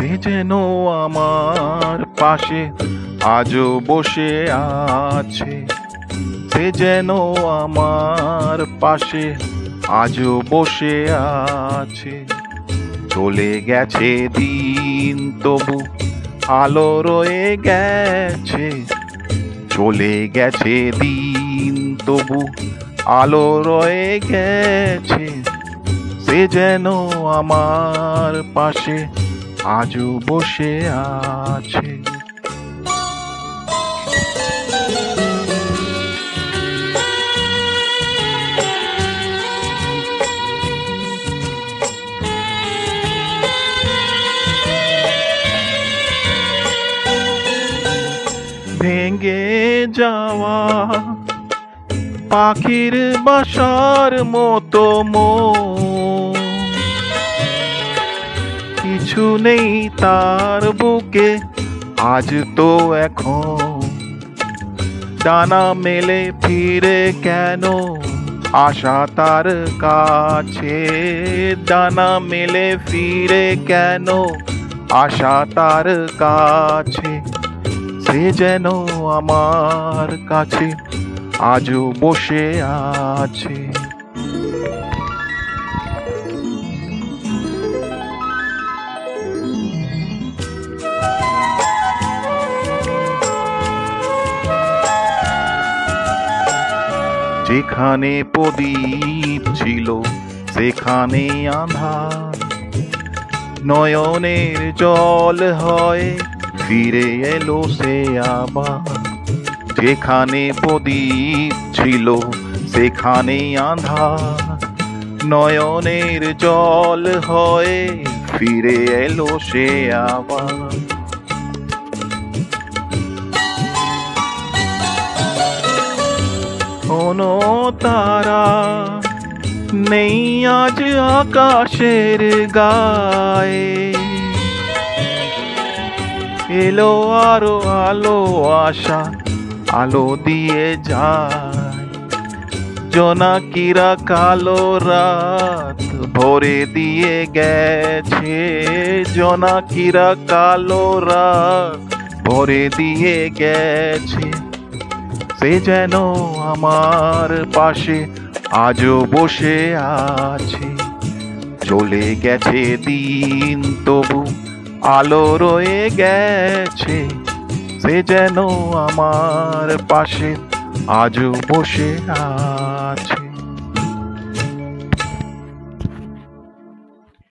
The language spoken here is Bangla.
সে যেন আমার পাশে আজও বসে আছে, সে যেন আমার পাশে আজও বসে আছে। চলে গেছে দিন তবু আলো রয়ে গেছে, চলে গেছে দিন তবু আলো রয়ে গেছে। সে যেন আমার পাশে আজও বসে আছে। ভেঙে যাওয়া পাখির বাসার মতো মন, কিছু নেই তার বুকে আজ তো এখন। ডানা মেলে ফিরে কেন আশা তার কাছে, ডানা মেলে ফিরে কেন আশা তার কাছে। সে যেন আমার কাছে আজও বসে আছে। যেখানে প্রদীপ ছিল সেখানে আঁধার, নয়নের জল হয় ফিরে এলো সে আবার। যেখানে প্রদীপ ছিল সেখানে আঁধার, নয়নের জল হয়ে ফিরে এলো সে আবার। কোনো তারা নেই আজ আকাশের গায়ে, এলো আরো আলো আশা আলো দিয়ে যায়। জোনাকিরা কালো রাত ভরে দিয়ে গেছে, জোনাকিরা কালো রাত ভরে দিয়ে গেছে। সে যেন আমার পাশে আজও বসে আছে, চলে গেছে দিন তবু আলো রয়ে গেছে। সে যেন আমার পাশে আজও বসে আছে।